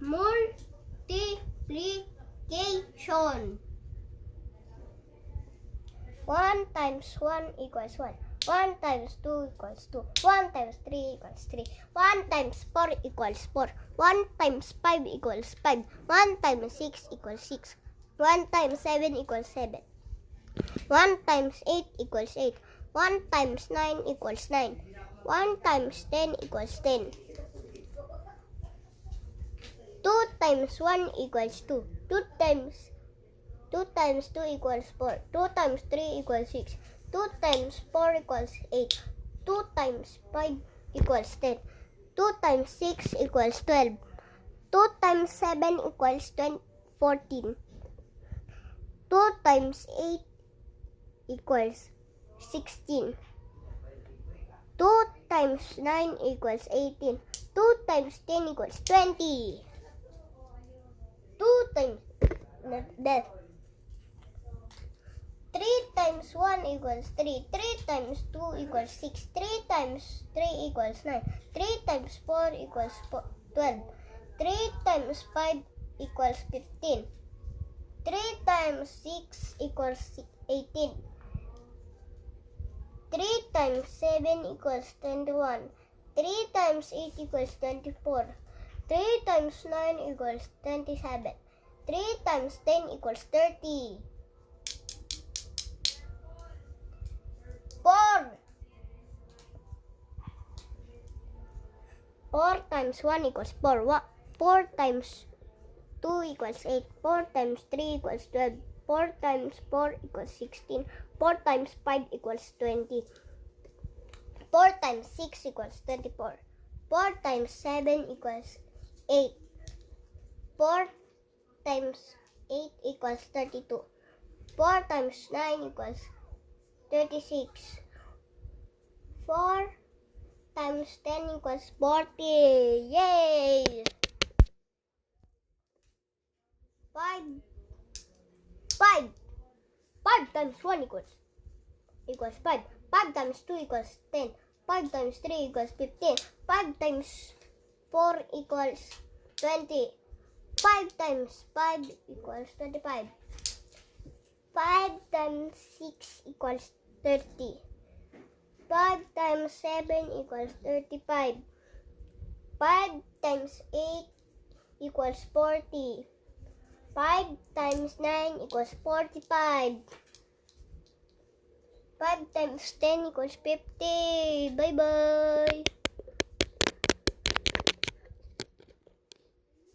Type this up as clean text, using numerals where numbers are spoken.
Multiplication. 1 times 1 equals 1. 1 times 2 equals 2. 1 times 3 equals 3. 1 times 4 equals 4. 1 times 5 equals 5. 1 times 6 equals 6. 1 times 7 equals 7. 1 times 8 equals 8. 1 times 9 equals 9. 1 times 10 equals 10. 2 times 1 equals 2. 2 times 2 equals 4. 2 times 3 equals 6. 2 times 4 equals 8. 2 times 5 equals 10. 2 times 6 equals 12. 2 times 7 equals 14. 2 times 8 equals 16. 2 times 9 equals 18. 2 times 10 equals 20. 2 times that. 3 times 1 equals 3. 3 times 2 equals 6. 3 times 3 equals 9. 3 times 4 equals 12. 3 times 5 equals 15. 3 times 6 equals 18. 3 times 7 equals 21. 3 times 8 equals 24. 3 times 9 equals 27. 3 times 10 equals 30. 4 times 1 equals 4. 4 times 2 equals 8. 4 times 3 equals 12. 4 times 4 equals 16. 4 times 5 equals 20. 4 times 6 equals 24. 4 times 7 equals 8. 4 times 8 equals 32. 4 times 9 equals 36. 4 times 10 equals 40. Yay! 5 times 1 equals 5. 5 times 2 equals 10. 5 times 3 equals 15. 5 times 4 equals 20. 5 times 5 equals 25. 5 times 6 equals 30. 5 times 7 equals 35. 5 times 8 equals 40. 5 times 9 equals 45. 5 times 10 equals 50. Bye-bye.